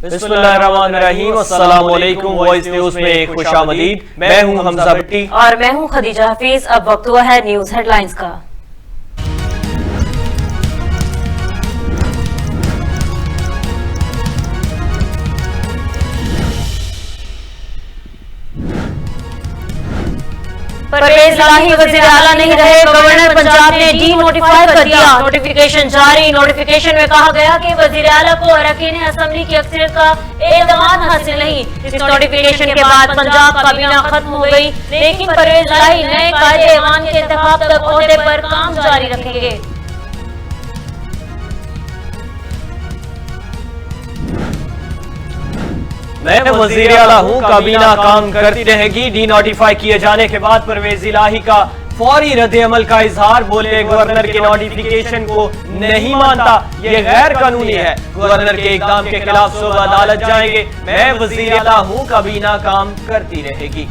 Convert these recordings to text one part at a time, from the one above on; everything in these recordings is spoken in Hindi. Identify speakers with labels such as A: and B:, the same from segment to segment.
A: बिस्मिल्लाहिर्रहमानिर्रहीम, अस्सलाम वालेकुम। वॉइस न्यूज में खुशामदीद। मैं हूं हमजा भट्टी
B: और मैं हूं खदीजा हफीज। अब वक्त हुआ है न्यूज हेडलाइंस का। परवेज इलाही वज़ीर आला नहीं रहे, गवर्नर पंजाब ने डी नोटिफाई कर दिया। नोटिफिकेशन जारी। नोटिफिकेशन में कहा गया कि वज़ीर आला को अरकान असेंबली की अक्सरियत का एतमाद हासिल नहीं। इस नोटिफिकेशन के बाद पंजाब काबीना खत्म हो गई, लेकिन परवेज इलाही नए कायदे ऐवान के इंतखाब तक ओहदे पर काम जारी रखेंगे।
A: मैं वज़ीर आला हूं, काबीना काम करती रहेगी। डी नोटिफाई किए जाने के बाद परवेज इलाही का फौरी रद्द अमल का इजहार। बोले गवर्नर के नोटिफिकेशन को नहीं मानता, ये गैर कानूनी है। गवर्नर के इकदाम के खिलाफ सुबह अदालत जाएंगे। मैं वज़ीर आला हूं, काबीना काम करती रहेगी।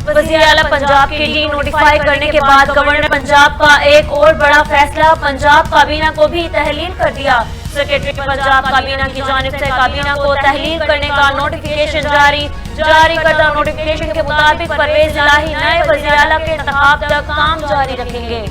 B: वज़ीर आला पंजाब के डी नोटिफाई करने के बाद गवर्नर पंजाब का एक और बड़ा फैसला। पंजाब काबीना को भी तहलील कर दिया। सेक्रेटरी पंजाब काबीना की जानिब से काबीना को तहलील करने का नोटिफिकेशन जारी करदा नोटिफिकेशन के मुताबिक परवेज इलाही नए वज़ीर आला के इंतखाब तक काम जारी रखेंगे।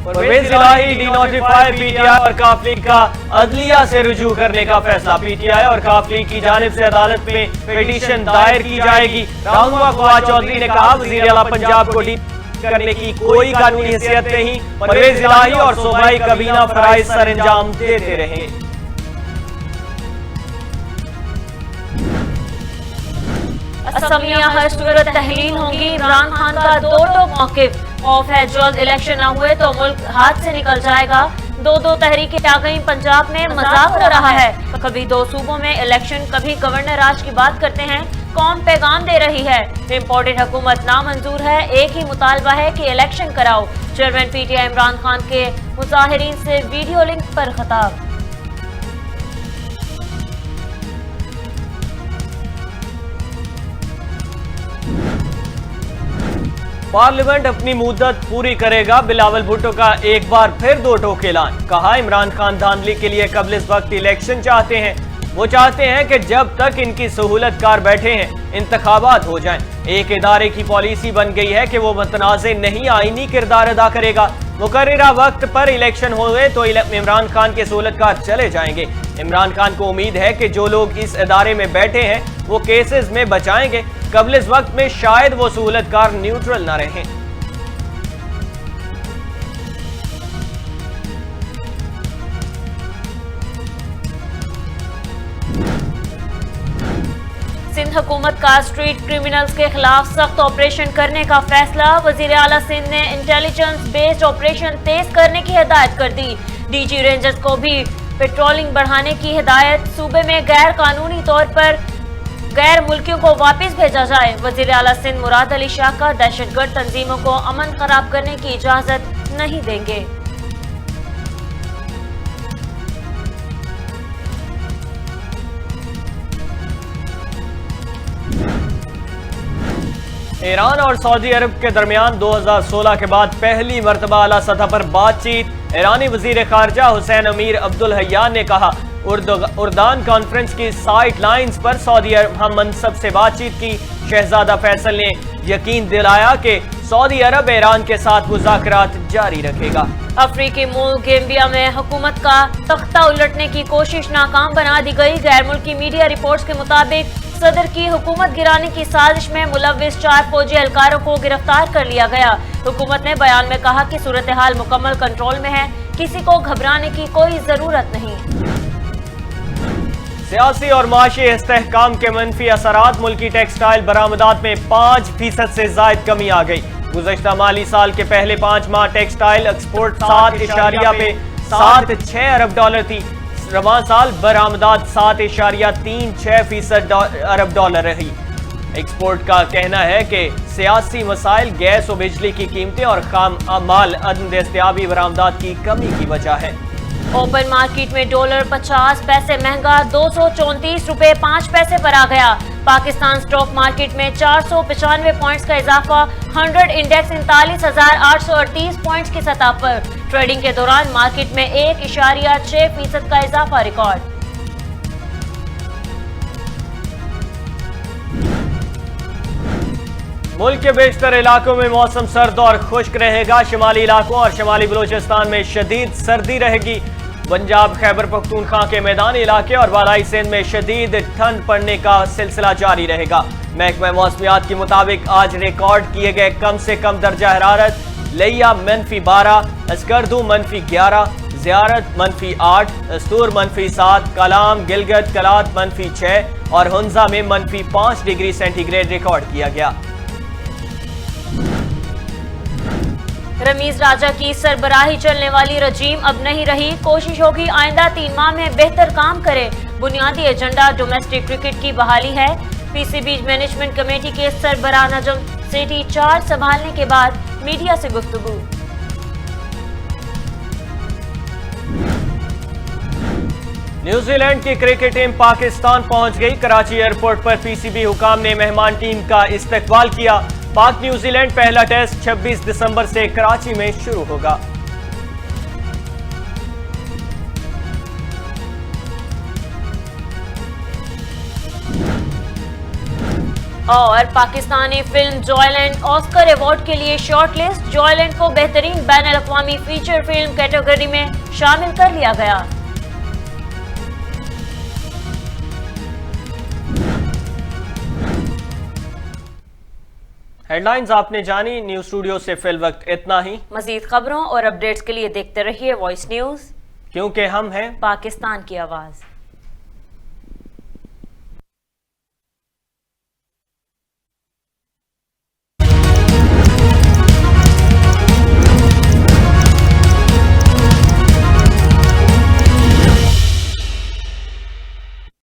A: परवेज इलाही डी नोटिफाई। पीटीआई और काफ लीग का अदलिया से रुजू करने का फैसला। पीटीआई और काफ लीग की जानिब से अदालत में पिटीशन दायर की जाएगी। राहुल फवाद चौधरी ने कहा वज़ीर आला पंजाब को डी करने की कोई कानूनी हैसियत नहीं। परवेज इलाही और सूबाई काबीना फराइज सर अंजाम देते रहे।
B: असम्बलियां हर सूरत तहलील होंगी। इमरान खान का दो मौकिफ खौफ है जल्द इलेक्शन न हुए तो मुल्क हाथ से निकल जाएगा। दो तहरीकें आ गई। पंजाब में मजाक हो रहा है। कभी दो सूबों में इलेक्शन, कभी गवर्नर राज की बात करते हैं। कौम पैगाम दे रही है, इम्पोर्टेड हुकूमत नामंजूर है। एक ही मुतालबा है कि इलेक्शन कराओ। चेयरमैन पीटीआई इमरान खान के मुजाहिरीन से वीडियो लिंक पर खिताब।
A: पार्लियामेंट अपनी मुद्दत पूरी करेगा। बिलावल भुट्टो का एक बार फिर दो टोक ऐलान। कहा इमरान खान धांधली के लिए कबल इस वक्त इलेक्शन चाहते हैं। वो चाहते हैं कि जब तक इनकी सहूलत कार बैठे हैं इंतखाबात हो जाएं। एक इदारे की पॉलिसी बन गई है कि वो मुतनाज़े नहीं आईनी किरदार अदा करेगा। मुकर्ररा वक्त पर इलेक्शन हुए तो इमरान खान के सहूलतकार चले जाएंगे। इमरान खान को उम्मीद है कि जो लोग इस इदारे में बैठे हैं वो केसेस में बचाएंगे। कबल इस वक्त में शायद वो सहूलतकार न्यूट्रल ना रहें।
B: सिंध हुकूमत का स्ट्रीट क्रिमिनल्स के खिलाफ सख्त ऑपरेशन करने का फैसला। वज़ीर आला सिंध ने इंटेलिजेंस बेस्ड ऑपरेशन तेज करने की हिदायत कर दी। डीजी रेंजर्स को भी पेट्रोलिंग बढ़ाने की हिदायत। सूबे में गैर कानूनी तौर पर गैर मुल्कियों को वापस भेजा जाए। वज़ीर आला सिंध मुराद अली शाह का दहशतगर्द तंजीमों को अमन खराब करने की इजाजत नहीं देंगे।
A: ईरान और सऊदी अरब के दरमियान 2016 के बाद पहली मरतबा आला सतह पर बातचीत। ईरानी वजीर खारजा हुसैन अमीर अब्दुल हय्यान ने कहा उर्दान कॉन्फ्रेंस की साइड लाइन्स पर सऊदी हममनसब से बातचीत की। शहजादा फैसल ने यकीन दिलाया कि सऊदी अरब ईरान के साथ मुज़ाकरात जारी रखेगा।
B: अफ्रीकी मुल्क गैम्बिया में हुकूमत का तख्ता उलटने की कोशिश नाकाम बना दी गई। गैर मुल्की मीडिया रिपोर्ट्स के मुताबिक सदर की हुकूमत गिराने की साजिश में मुलव्विस 4 फौजी एहलकारों को गिरफ्तार कर लिया गया। हुकूमत ने बयान में कहा कि सूरत हाल मुकम्मल कंट्रोल में है, किसी को घबराने की कोई जरूरत नहीं।
A: सियासी और माशी इस्तेहकाम के मनफी असरात। मुल्की टेक्सटाइल बरामदात में 5% से जायद कमी आ गई। गुज़श्ता माली साल के पहले 5 माह टेक्सटाइल एक्सपोर्ट 7.6 अरब डॉलर थी। रवां साल बरामदात 7.36% अरब डॉलर रही। एक्सपोर्ट का कहना है कि सियासी मसाइल, गैस और बिजली की कीमतें और खाम माल अदम दस्तयाबी बरामदात की कमी की वजह है।
B: ओपन मार्केट में डॉलर 50 पैसे महंगा 234 रुपए 5 पैसे पर आ गया। पाकिस्तान स्टॉक मार्केट में 495 पॉइंट्स का इजाफा, 100 इंडेक्स 39,838 पॉइंट्स की सतह पर। ट्रेडिंग के दौरान मार्केट में 1.6% का इजाफा रिकॉर्ड।
A: मुल्क के बेशतर इलाकों में मौसम सर्द और खुश्क रहेगा। शिमाली इलाकों और शिमाली बलूचिस्तान में शदीद सर्दी रहेगी। पंजाब, खैबर पख्तूनख्वा के मैदानी इलाके और बालाई सिंध में शदीद ठंड पड़ने का सिलसिला जारी रहेगा। महकमा मौसमियात के मुताबिक आज रिकॉर्ड किए गए कम से कम दर्जा हरारत लिया -12, अस्करदू -11, ज़ियारत -8, अस्तूर -7, कलाम, गिलगित, कलात -6 और हुंजा में -5 डिग्री सेंटीग्रेड रिकॉर्ड किया गया।
B: रमीज राजा की सरबराही चलने वाली रजीम अब नहीं रही। कोशिश होगी आइंदा 3 माह में बेहतर काम करे। बुनियादी एजेंडा डोमेस्टिक क्रिकेट की बहाली है। पीसीबी मैनेजमेंट कमेटी के सरबराह नजम सेठी चार्ज संभालने के बाद मीडिया से गुफ्तगू।
A: न्यूजीलैंड की क्रिकेट टीम पाकिस्तान पहुंच गई। कराची एयरपोर्ट पर पीसीबी हुकाम ने मेहमान टीम का इस्तकबाल किया। पाक न्यूजीलैंड पहला टेस्ट 26 दिसंबर से कराची में शुरू होगा।
B: और Pakistani film Joyland Oscar award के लिए शॉर्टलिस्ट। जॉयलैंड को बेहतरीन बैन अल-अक़वामी फीचर फिल्म कैटेगरी में शामिल कर लिया गया।
A: हेडलाइंस आपने जानी। न्यूज स्टूडियो से फिल वक्त इतना ही।
B: मजीद खबरों और अपडेट्स के लिए देखते रहिए वॉइस न्यूज,
A: क्योंकि हम हैं
B: पाकिस्तान की आवाज।